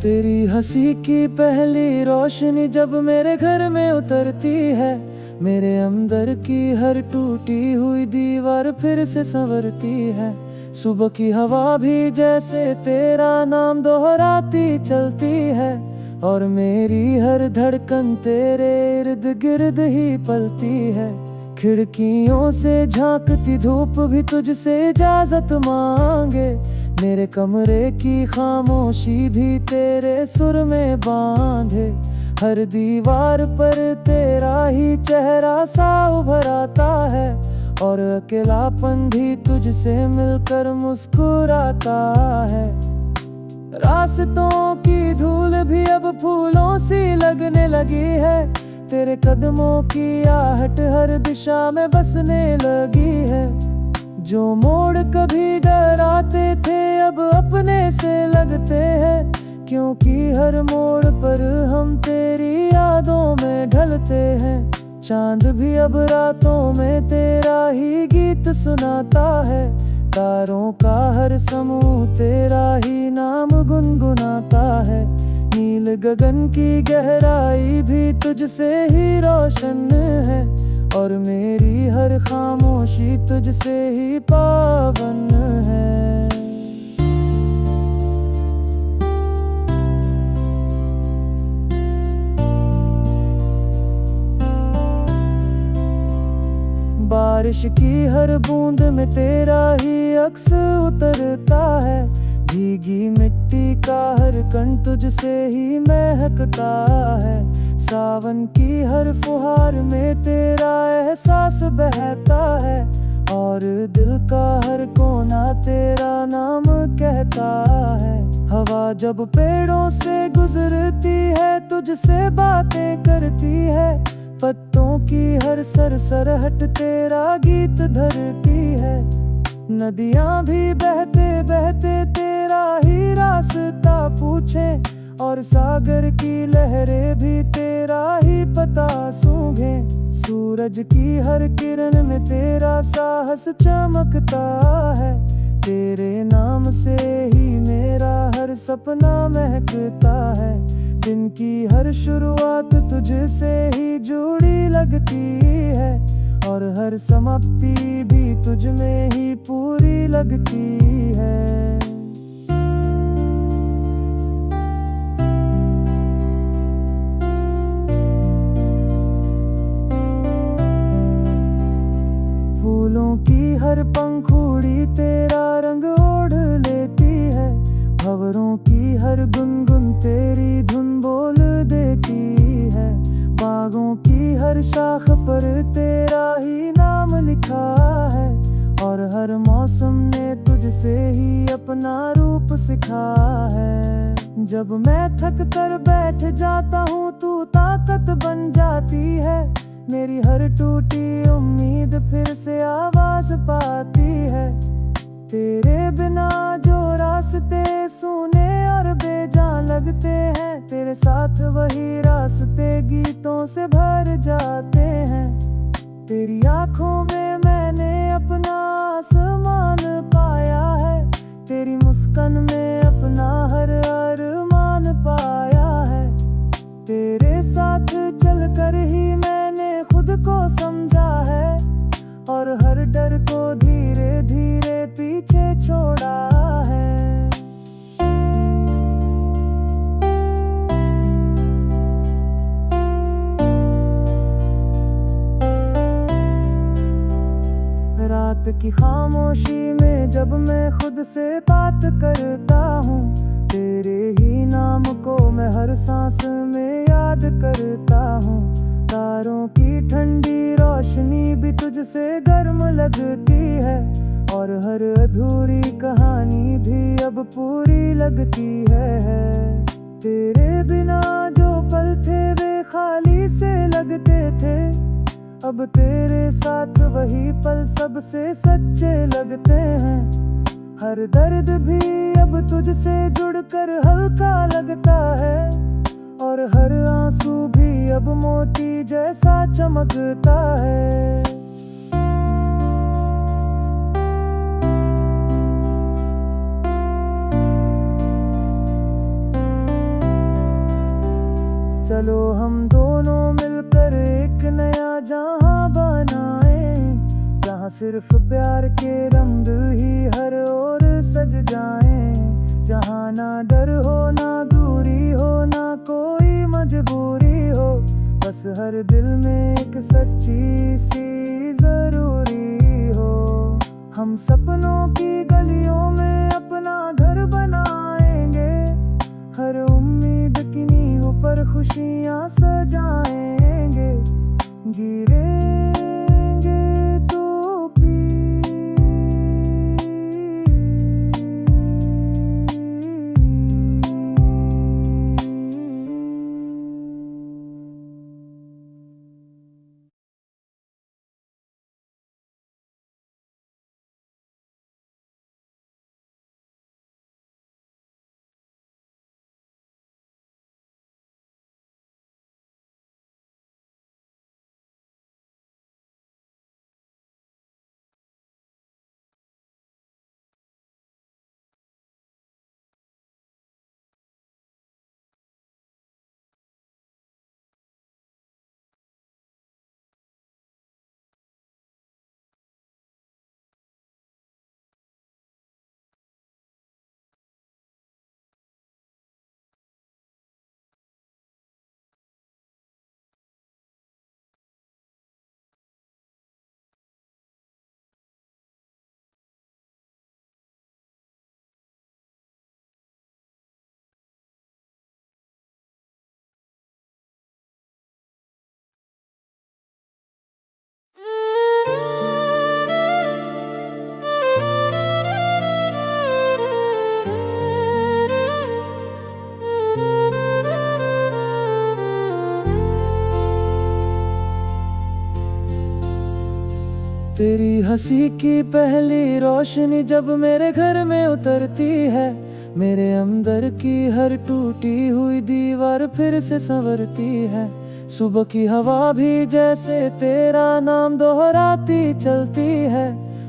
तेरी हंसी की पहली रोशनी जब मेरे घर में उतरती है, मेरे अंदर की हर टूटी हुई दीवार फिर से संवरती है। सुबह की हवा भी जैसे तेरा नाम दोहराती चलती है, और मेरी हर धड़कन तेरे इर्द गिर्द ही पलती है। खिड़कियों से झांकती धूप भी तुझसे इजाजत मांगे, मेरे कमरे की खामोशी भी तेरे सुर में बांधे। हर दीवार पर तेरा ही चेहरा सा उभर आता है, और अकेलापन भी तुझसे मिलकर मुस्कुराता है। रास्तों की धूल भी अब फूलों सी लगने लगी है, तेरे कदमों की आहट हर दिशा में बसने लगी है। जो मोड़ कभी डराते थे अब अपने से लगते हैं, क्योंकि हर मोड़ पर हम तेरी यादों में ढलते हैं। चांद भी अब रातों में तेरा ही गीत सुनाता है, तारों का हर समूह तेरा ही नाम गुनगुनाता है। नील गगन की गहराई भी तुझसे ही रोशन है, और मेरी हर खामोशी तुझसे ही पावन है। बारिश की हर बूंद में तेरा ही अक्स उतरता है, भीगी मिट्टी का हर कण तुझसे ही महकता है। सावन की हर फुहार में तेरा एहसास बहता है, और दिल का हर कोना तेरा नाम कहता है। हवा जब पेड़ों से गुजरती है तुझसे बातें करती है, पत्तों की हर सरसराहट तेरा गीत धरती है। नदियां भी बहते बहते तेरा ही रास्ता पूछे, और सागर की लहरें भी तेरा ही पता सूंघे। सूरज की हर किरण में तेरा साहस चमकता है, तेरे नाम से ही मेरा हर सपना महकता है। दिन की हर शुरुआत तुझसे ही जुड़ी लगती है, और हर समाप्ति भी तुझ में ही पूरी लगती है। फूलों की हर पंखुड़ी तेरा रंग ओढ़ लेती है, भंवरों की हर गुनगुन तेरी धुन बोल देती है। बागों की हर शाख पर तेरा ही नाम लिखा है, और हर मौसम ने तुझसे ही अपना रूप सिखा है। जब मैं थक कर बैठ जाता हूँ तू ताकत बन जाती है, मेरी हर टूटी उम्मीद फिर से आवाज पाती है। तेरे बिना जो रास्ते सूने और बेजान लगते हैं, तेरे साथ वही रास्ते गीतों से भर जाते हैं। तेरी आंखों में मैंने अपना आसमान पाया है, तेरी मुस्कान में अपना हर अरमान पाया है। तेरे साथ चलकर ही मैंने खुद को समझा है, और हर डर को धीरे धीरे पीछे छोड़ा है। रात की खामोशी में जब मैं खुद से बात करता हूँ, तेरे ही नाम को मैं हर सांस में याद करता हूँ। तारों की ठंडी रोशनी भी तुझसे गर्म लगती है, और हर अधूरी कहानी भी अब पूरी लगती है। तेरे बिना जो पल थे वे खाली से लगते थे, अब तेरे साथ वही पल सबसे सच्चे लगते हैं। हर दर्द भी अब तुझसे जुड़कर हल्का लगता है, और हर आंसू भी अब मोती जैसा चमकता है। चलो हम दोनों मिलकर एक नया जहां बनाएं, जहां सिर्फ प्यार के रंग ही हर ओर सज जाएं, जहां ना डर हो ना दूरी हो ना कोई मजबूरी हो, बस हर दिल में एक सच्ची सी जरूरी हो। हम सपनों की गलियों में अपना घर बनाएंगे, हर उम्मीद की नींव पर खुशियां सजाएंगे, गिरेंगे तो भी तेरी हंसी की पहली रोशनी जब मेरे घर में उतरती है, मेरे अंदर की हर टूटी हुई दीवार फिर से संवरती है। सुबह की हवा भी जैसे तेरा नाम दोहराती चलती है,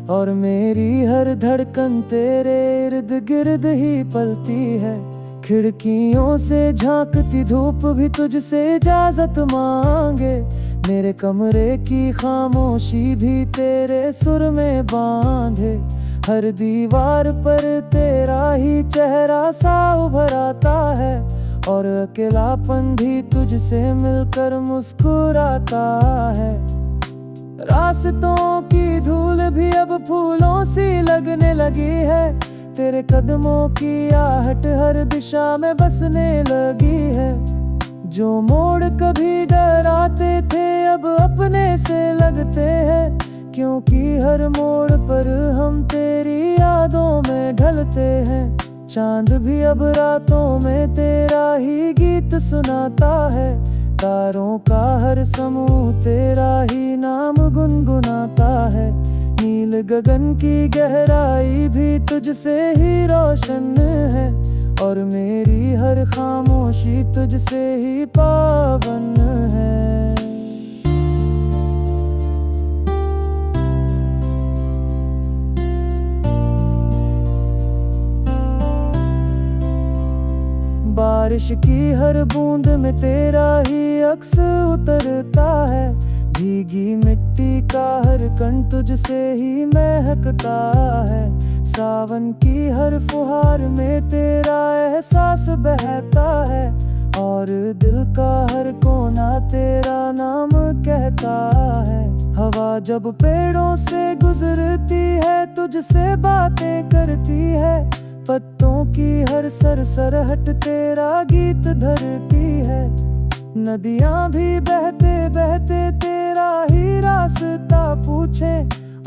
और मेरी हर धड़कन तेरे इर्द गिर्द ही पलती है। खिड़कियों से झांकती धूप भी तुझसे इजाजत मांगे, मेरे कमरे की खामोशी भी तेरे सुर में बांधे। हर दीवार पर तेरा ही चेहरा सा उभर आता है, और अकेलापन भी तुझसे मिलकर मुस्कुराता है। रास्तों की धूल भी अब फूलों सी लगने लगी है, तेरे कदमों की आहट हर दिशा में बसने लगी है। जो मोड़ कभी डराते थे अब अपने से लगते हैं, क्योंकि हर मोड़ पर हम तेरी यादों में ढलते हैं। चांद भी अब रातों में तेरा ही गीत सुनाता है, तारों का हर समूह तेरा ही नाम गुनगुनाता है। नील गगन की गहराई भी तुझसे ही रोशन है, और मेरी हर खामोशी तुझसे ही पावन है। बारिश की हर बूंद में तेरा ही अक्स उतरता है, भीगी मिट्टी का हर कण तुझसे ही महकता है। सावन की हर फुहार में तेरा एहसास बहता है, और दिल का हर कोना तेरा नाम कहता है। हवा जब पेड़ों से गुजरती है तुझसे बातें करती है, पत्तों की हर सरसराहट तेरा गीत धरती है। नदियां भी बहते बहते तेरा ही रास्ता पूछे,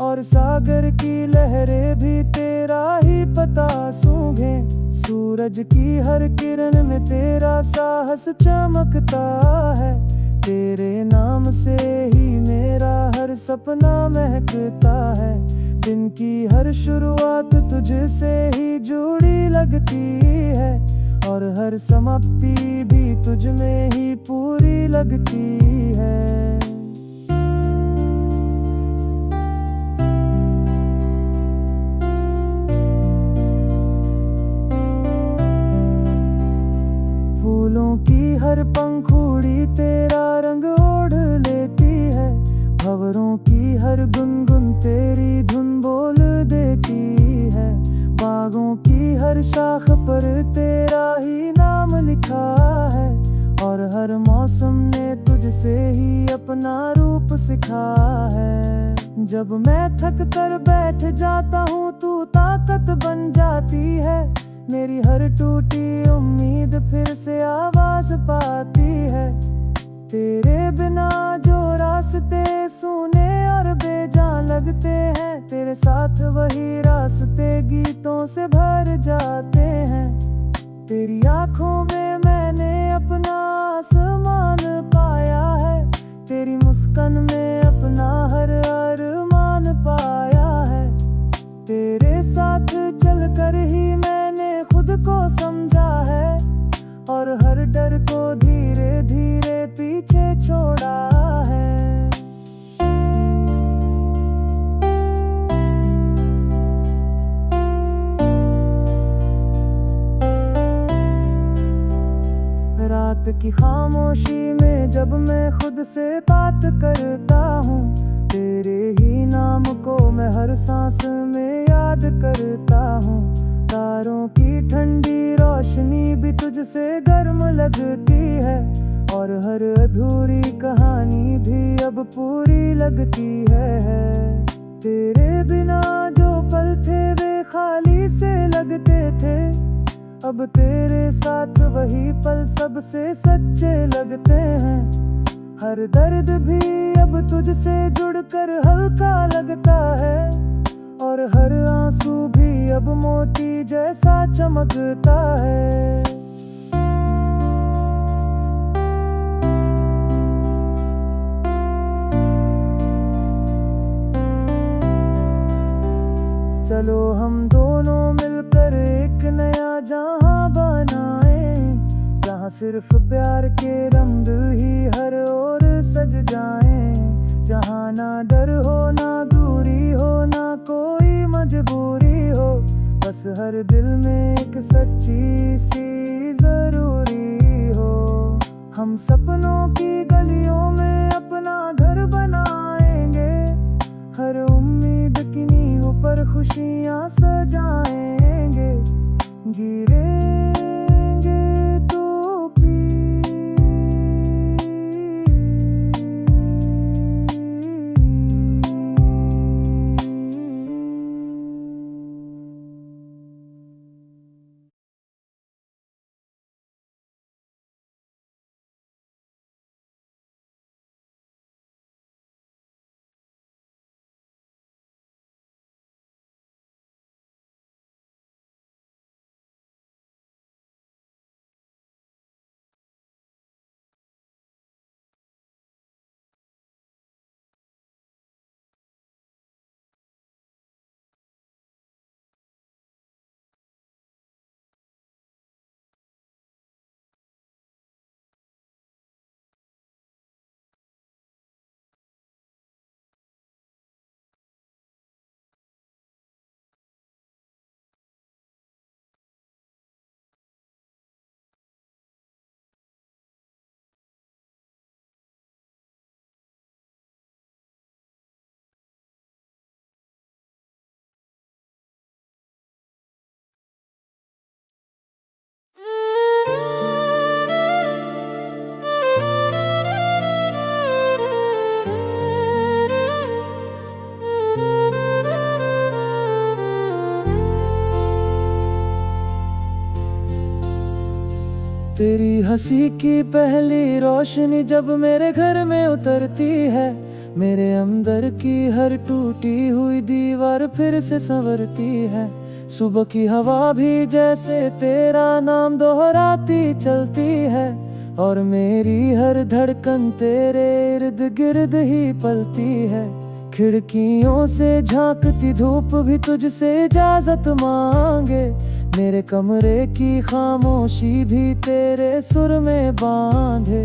और सागर की लहरें भी तेरा ही पता सूंघे। सूरज की हर किरण में तेरा साहस चमकता है, तेरे नाम से ही मेरा हर सपना महकता है। दिन की हर शुरुआत तुझसे ही जुड़ी लगती है, और हर समाप्ति भी तुझ में ही पूरी लगती है। फूलों की हर पंखुड़ी चूड़ी तेरा रंग ओढ़ लेती है, भंवरों की हर गुनगुन तेरी धुन बोल देती है। बागों की हर शाख पर तेरा ही नाम लिखा है, और हर मौसम ने तुझसे ही अपना रूप सिखा है। जब मैं थक कर बैठ जाता हूँ तू ताकत बन जाती है, मेरी हर टूटी उम्मीद फिर से आवाज पाती है। तेरे बिना जो रास्ते सूने और बेजान लगते हैं, तेरे साथ वही रास्ते गीतों से भर जाते हैं। तेरी आंखों में मैंने अपना आसमान पाया है, तेरी मुस्कान में अपना हर अरमान पाया है। तेरे साथ चलकर ही मैंने खुद को समझा है, और हर डर को धीरे धीरे पीछे छोड़ा है। रात की खामोशी में जब मैं खुद से बात करता हूँ, तेरे ही नाम को मैं हर सांस में याद करता हूँ। तारों की ठंडी रोशनी भी तुझसे गर्म लगती है, और हर अधूरी कहानी भी अब पूरी लगती है। तेरे बिना जो पल थे वे खाली से लगते थे, अब तेरे साथ वही पल सबसे सच्चे लगते हैं। हर दर्द भी अब तुझसे जुड़कर हल्का लगता है, और हर आंसू भी अब मोती जैसा चमकता है। चलो हम दोनों मिलकर एक नया जहां बनाएं, जहां सिर्फ प्यार के रंग ही हर ओर सज जाएं। जहां ना डर हो ना दूरी हो ना कोई मजबूरी हो, बस हर दिल में एक सच्ची सी जरूरी हो। हम सपनों की गलियों में अपना घर बनाएंगे, हर उम्मीद की नींव पर खुशियां सजाएंगे। गिरेंगे तो भी तेरी हंसी की पहली रोशनी जब मेरे घर में उतरती है, मेरे अंदर की हर टूटी हुई दीवार फिर से संवरती है। सुबह की हवा भी जैसे तेरा नाम दोहराती चलती है, और मेरी हर धड़कन तेरे इर्द गिर्द ही पलती है। खिड़कियों से झांकती धूप भी तुझसे इजाजत मांगे, मेरे कमरे की खामोशी भी तेरे सुर में बांधे।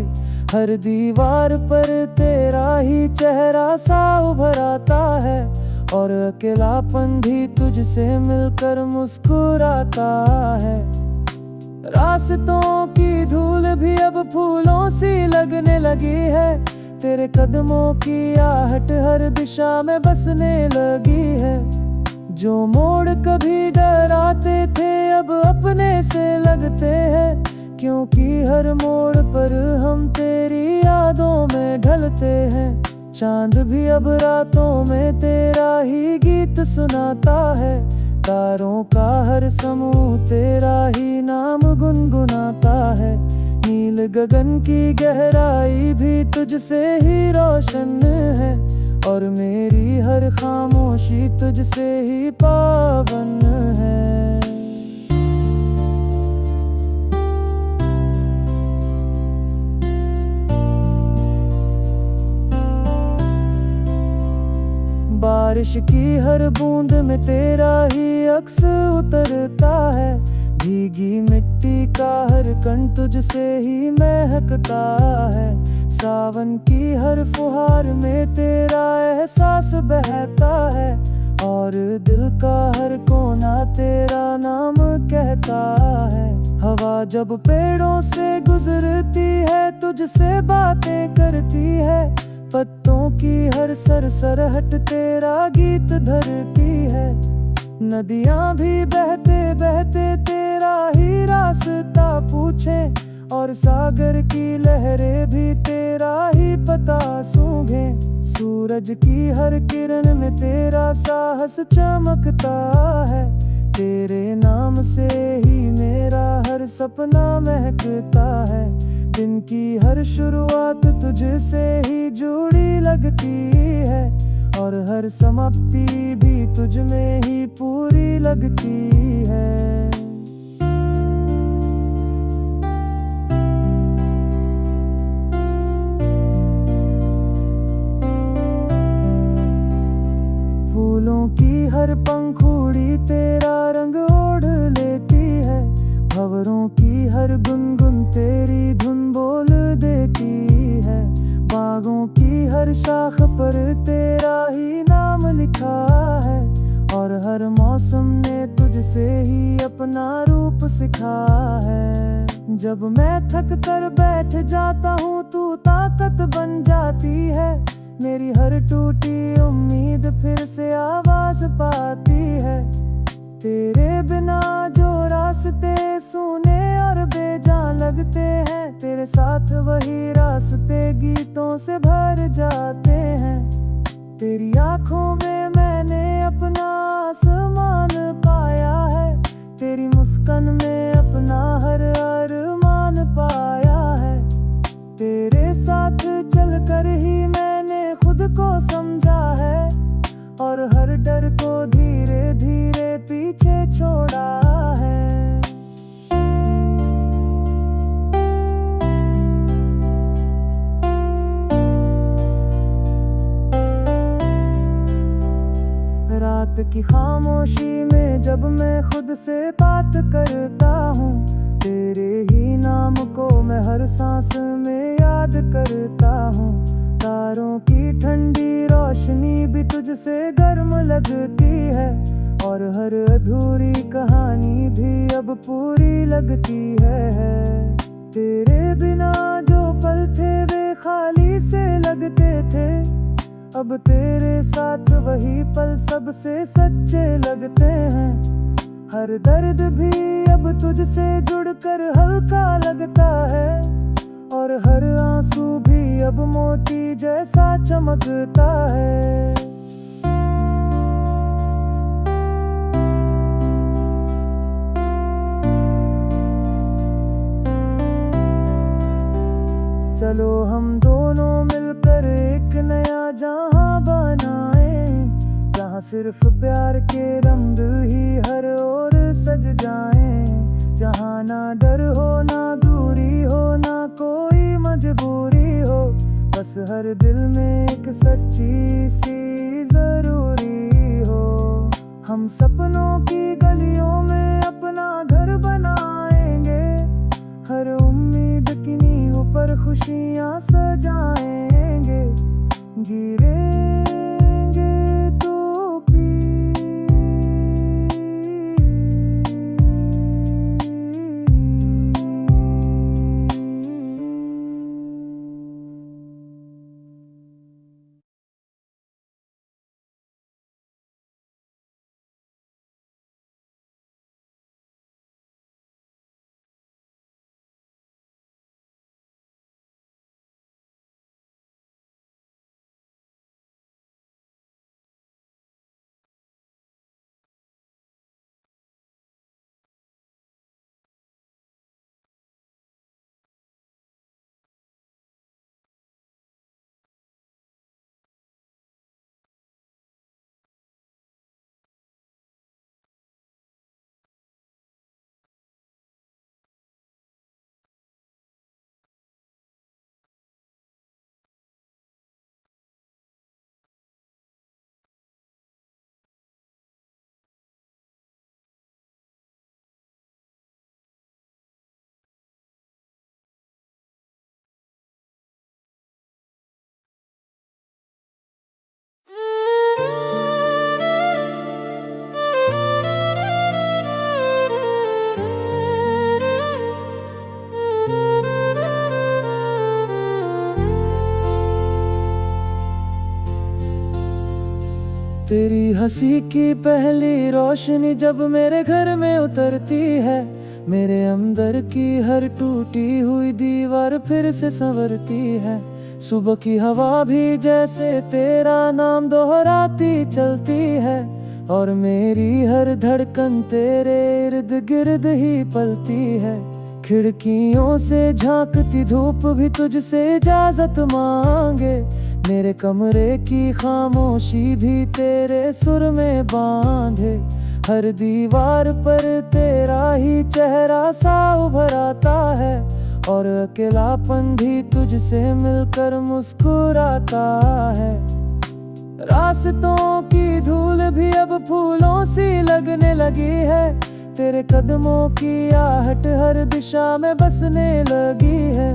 हर दीवार पर तेरा ही चेहरा सा उभर आता है, और अकेलापन भी तुझसे मिलकर मुस्कुराता है। रास्तों की धूल भी अब फूलों सी लगने लगी है। तेरे कदमों की आहट हर दिशा में बसने लगी है। जो मोड़ कभी डराते थे अब अपने से लगते हैं, क्योंकि हर मोड़ पर हम तेरी यादों में ढलते हैं। चांद भी अब रातों में तेरा ही गीत सुनाता है। तारों का हर समूह तेरा ही नाम गुनगुनाता है। नील गगन की गहराई भी तुझसे ही रोशन है, और मेरी हर खामोशी तुझसे ही पावन है। बारिश की हर बूंद में तेरा ही अक्स उतरता है। भीगी मिट्टी का हर कण तुझसे ही महकता है। सावन की हर फुहार में तेरा एहसास बहता है, और दिल का हर कोना तेरा नाम कहता है। हवा जब पेड़ों से गुजरती है तुझसे बातें करती है। पत्तों की हर सरसराहट तेरा गीत धरती है। नदियां भी बहते बहते तेरा ही रास्ता पूछे, और सागर की लहरें भी तेरा ही पता सूंघे। सूरज की हर किरण में तेरा साहस चमकता है। तेरे नाम से ही मेरा हर सपना महकता है। दिन की हर शुरुआत तुझसे ही जुड़ी लगती है, और हर समाप्ति भी तुझ में ही पूरी लगती है। फूलों की हर पंखुड़ी तेरा रंग ओढ़ लेती है। भंवरों की हर गुनगुन तेरी धुन बोल देती है। बागों की हर शाख पर तेरा ही नाम लिखा है, और हर मौसम ने तुझसे ही अपना रूप सिखा है। जब मैं थक कर बैठ जाता हूँ तू ताकत बन जाती है। मेरी हर टूटी उम्मीद फिर से आवाज पाती है। तेरे बिना जो रास्ते सूने और बेजान लगते हैं, तेरे साथ वही रास्ते गीतों से भर जाते हैं। तेरी आंखों में मैंने अपना आसमान पाया है। तेरी मुस्कान में अपना हर अरमान पाया है। तेरे साथ चलकर ही मैंने खुद को समझा है, और हर डर को धीरे धीरे पीछे छोड़ा है। रात की खामोशी में जब मैं खुद से बात करता हूँ, तेरे ही नाम को मैं हर सांस में याद करता हूँ। तारों की ठंडी रोशनी भी तुझसे गर्म लगती है, और हर अधूरी कहानी भी अब पूरी लगती है। तेरे बिना जो पल थे वे खाली से लगते थे, अब तेरे साथ वही पल सबसे सच्चे लगते हैं। हर दर्द भी अब तुझसे जुड़कर हल्का लगता है, और हर आंसू भी अब मोती जैसा चमकता है। चलो हम दोनों मिलकर एक नया जहां बनाएं, जहां सिर्फ प्यार के रंग ही हर ओर सज जाएं। जहां ना डर हो ना दूरी हो ना कोई मजबूरी हो, बस हर दिल में एक सच्ची सी जरूरी हो। हम सपनों की गलियों में अपना घर बनाएंगे, हर उम्मीद की नींव पर खुशियां सजाएंगे। गिरेंगे तो भी तेरी हंसी की पहली रोशनी जब मेरे घर में उतरती है, मेरे अंदर की हर टूटी हुई दीवार फिर से संवरती है। सुबह की हवा भी जैसे तेरा नाम दोहराती चलती है, और मेरी हर धड़कन तेरे इर्द गिर्द ही पलती है। खिड़कियों से झांकती धूप भी तुझसे इजाजत मांगे, मेरे कमरे की खामोशी भी तेरे सुर में बांधे। हर दीवार पर तेरा ही चेहरा सा उभर आता है, और अकेलापन भी तुझसे मिलकर मुस्कुराता है। रास्तों की धूल भी अब फूलों सी लगने लगी है, तेरे कदमों की आहट हर दिशा में बसने लगी है।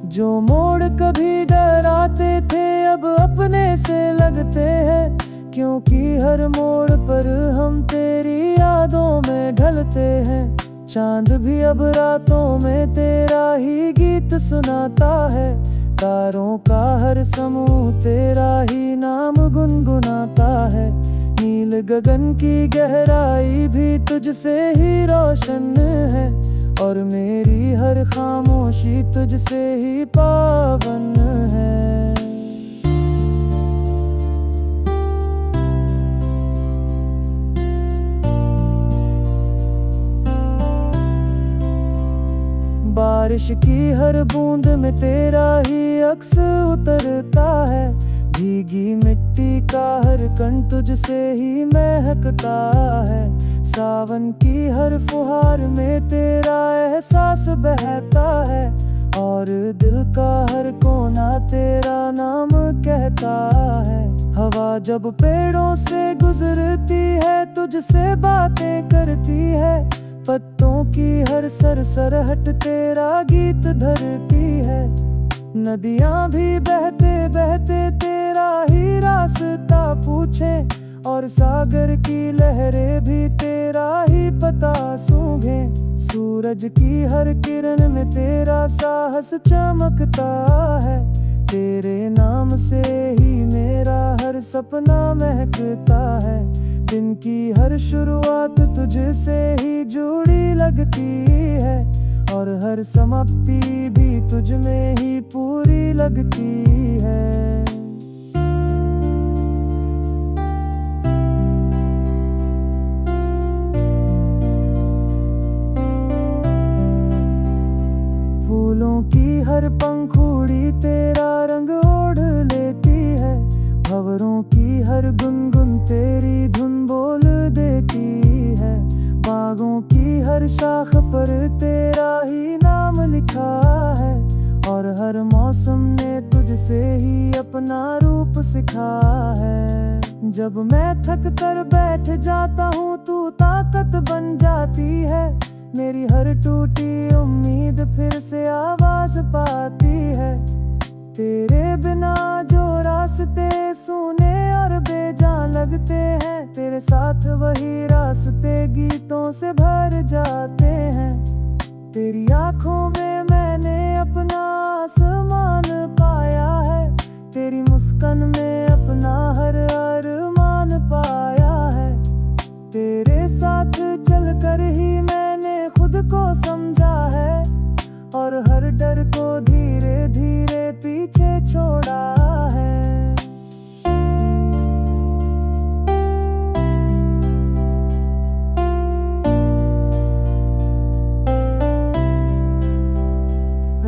जो मोड़ कभी डराते थे अब अपने से लगते हैं, क्योंकि हर मोड़ पर हम तेरी यादों में ढलते हैं। चांद भी अब रातों में तेरा ही गीत सुनाता है, तारों का हर समूह तेरा ही नाम गुनगुनाता है। नील गगन की गहराई भी तुझसे ही रोशन है, और मेरी हर खामोशी तुझसे ही पावन है। बारिश की हर बूंद में तेरा ही अक्स उतरता है, भीगी मिट्टी का हर कण तुझसे ही महकता है। सावन की हर फुहार में तेरा एहसास बहता है, और दिल का हर कोना तेरा नाम कहता है। हवा जब पेड़ों से गुजरती है तुझसे बातें करती है, पत्तों की हर सरसराहट तेरा गीत धरती है। नदियां भी बहते बहते तेरा ही रास्ता पूछे, और सागर की लहरें भी तेरा ही पता सूंघे। सूरज की हर किरण में तेरा साहस चमकता है, तेरे नाम से ही मेरा हर सपना महकता है। दिन की हर शुरुआत तुझसे ही जुड़ी लगती है, और हर समाप्ति भी तुझ में ही पूरी लगती है। फूलों की हर पंखुड़ी तेरा रंग ओढ़ लेती है, भंवरों की हर गुनगुन तेरी धुन बोल देती है। बागों की हर शाख पर तेरा ही नाम लिखा है, और हर मौसम ने तुझसे ही अपना रूप सिखा है। जब मैं थक कर बैठ जाता हूँ तू ताकत बन जाती है, मेरी हर टूटी उम्मीद फिर से आवाज पाती है। तेरे बिना जो रास्ते सूने और बेजान लगते हैं, तेरे साथ वही रास्ते गीतों से भर जाते हैं। तेरी आंखों में मैंने अपना आसमान पाया है, तेरी मुस्कान में अपना हर अरमान पाया है। तेरे साथ चलकर ही मैंने खुद को समझा है, और हर डर को धीरे धीरे पीछे छोड़ा है।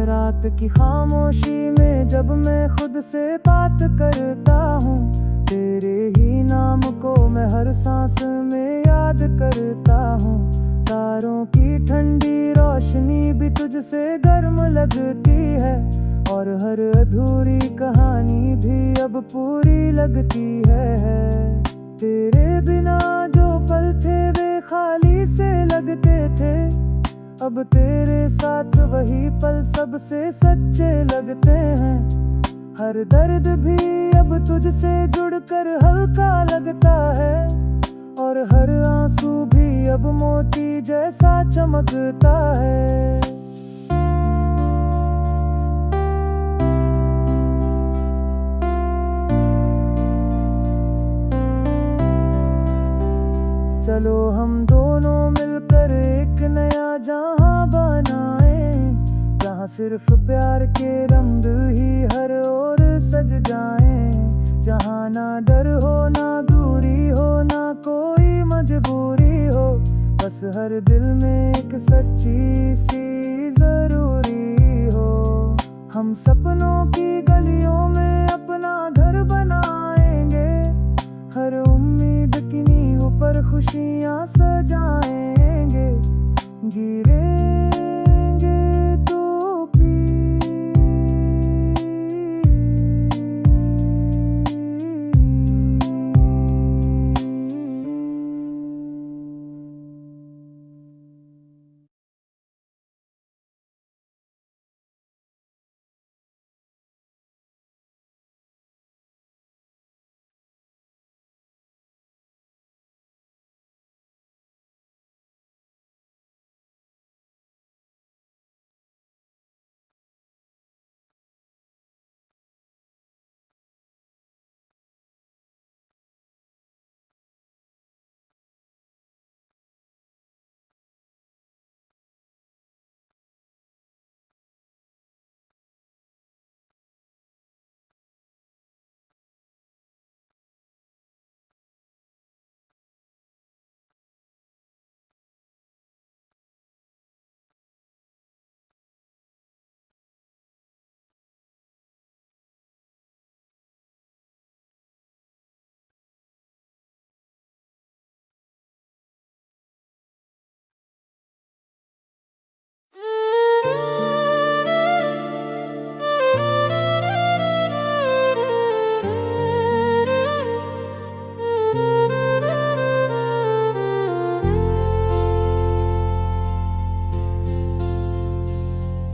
रात की खामोशी में जब मैं खुद से बात करता हूँ, तेरे ही नाम को मैं हर सांस में याद करता हूँ। तारों की ठंडी रोशनी भी तुझसे गर्म लगती है, और हर अधूरी कहानी भी अब पूरी लगती है। तेरे बिना जो पल थे वे खाली से लगते थे, अब तेरे साथ वही पल सबसे सच्चे लगते हैं। हर दर्द भी अब तुझसे जुड़कर हल्का लगता है, और हर आंसू भी अब मोती जैसा चमकता है। चलो हम दोनों मिलकर एक नया जहां बनाएं, जहां सिर्फ प्यार के रंग ही हर ओर सज जाएं, जहां ना डर हो ना दूरी हो ना कोई मजबूरी हो, बस हर दिल में एक सच्ची सी जरूरी हो। हम सपनों की गलियों में अपना घर बनाएंगे, हर उम्मीद की नींव पर खुशियां सजाएंगे, गिरेंगे तो भी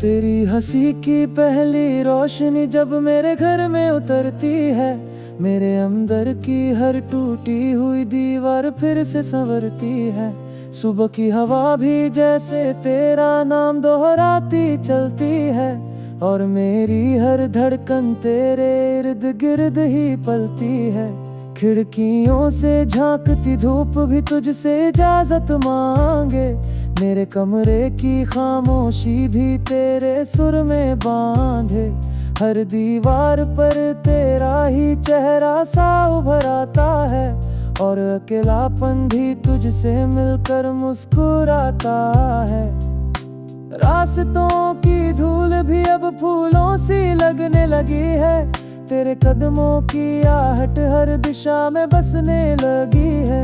तेरी हंसी की पहली रोशनी जब मेरे घर में उतरती है, मेरे अंदर की हर टूटी हुई दीवार फिर से संवरती है। सुबह की हवा भी जैसे तेरा नाम दोहराती चलती है, और मेरी हर धड़कन तेरे इर्द गिर्द ही पलती है। खिड़कियों से झांकती धूप भी तुझसे इजाजत मांगे, मेरे कमरे की खामोशी भी तेरे सुर में बांधे। हर दीवार पर तेरा ही चेहरा सा उभर आता है, और अकेलापन भी तुझसे मिलकर मुस्कुराता है। रास्तों की धूल भी अब फूलों सी लगने लगी है, तेरे कदमों की आहट हर दिशा में बसने लगी है।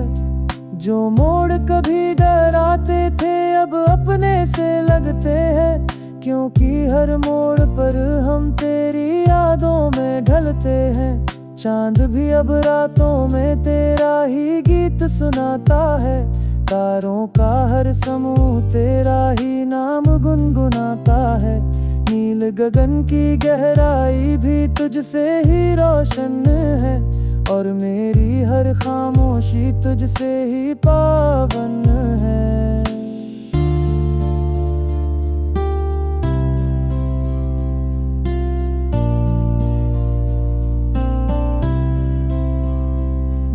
जो मोड़ कभी डराते थे अब अपने से लगते हैं, क्योंकि हर मोड़ पर हम तेरी यादों में ढलते हैं। चांद भी अब रातों में तेरा ही गीत सुनाता है, तारों का हर समूह तेरा ही नाम गुनगुनाता है। नील गगन की गहराई भी तुझसे ही रोशन है, और मेरी हर खामोशी तुझसे ही पावन है।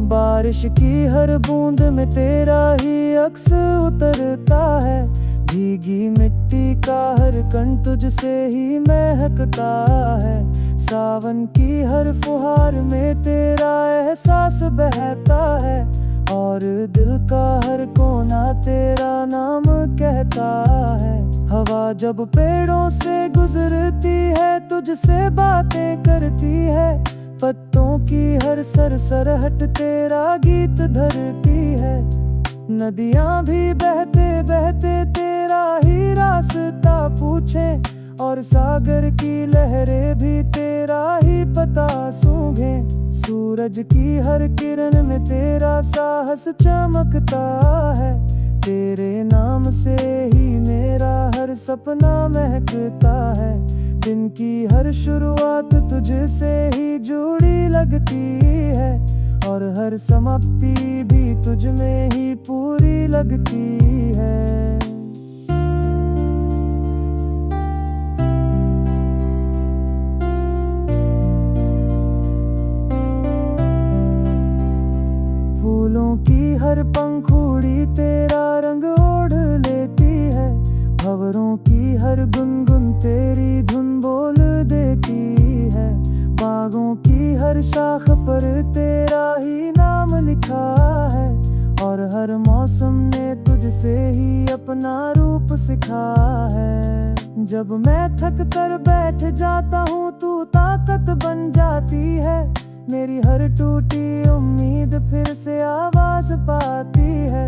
बारिश की हर बूंद में तेरा ही अक्स उतरता है, भीगी मिट्टी का हर कण तुझसे ही महकता है। सावन की हर फुहार में तेरा एहसास बहता है, और दिल का हर कोना तेरा नाम कहता है। हवा जब पेड़ों से गुजरती है तुझसे बातें करती है, पत्तों की हर सरसराहट तेरा गीत धरती है। नदियां भी बहते बहते तेरा ही रास्ता पूछे, और सागर की लहरें भी तेरा ही पता सूंघे। सूरज की हर किरण में तेरा साहस चमकता है, तेरे नाम से ही मेरा हर सपना महकता है। दिन की हर शुरुआत तुझसे ही जुड़ी लगती है, और हर समाप्ति भी तुझ में ही पूरी लगती है। फूलों की हर पंखुड़ी की हर गुनगुन तेरी धुन बोल देती है। बागों की हर शाख पर तेरा ही नाम लिखा है, और हर मौसम ने तुझसे ही अपना रूप सिखा है। जब मैं थक कर बैठ जाता हूँ तू ताकत बन जाती है। मेरी हर टूटी उम्मीद फिर से आवाज पाती है।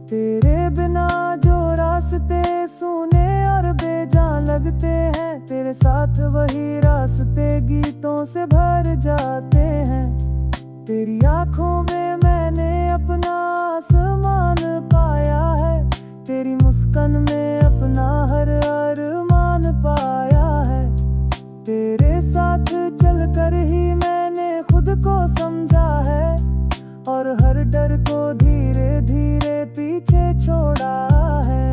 तेरे बिना जो रास्ते सूने और बेजान लगते हैं, तेरे साथ वही रास्ते गीतों से भर जाते हैं। तेरी आंखों में मैंने अपना आसमान पाया है, तेरी मुस्कान में अपना हर अरमान पाया है। तेरे साथ चलकर ही मैंने खुद को समझा है, और हर डर को धीरे धीरे पीछे छोड़ा है।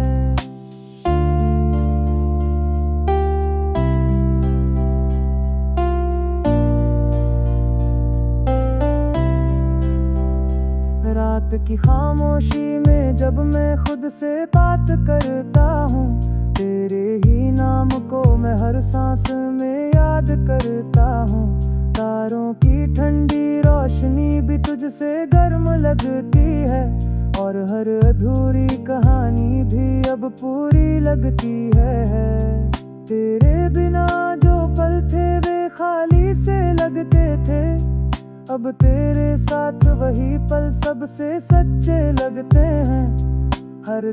रात की खामोशी में जब मैं खुद से बात करता हूँ, तेरे ही नाम को मैं हर सांस में याद करता हूँ। तारों की ठंडी रोशनी भी तुझसे गर्म लगती है, और हर अधूरी कहानी भी अब पूरी लगती है। तेरे बिना जो पल थे वे खाली से लगते थे, अब तेरे साथ वही पल सबसे सच्चे लगते हैं। हर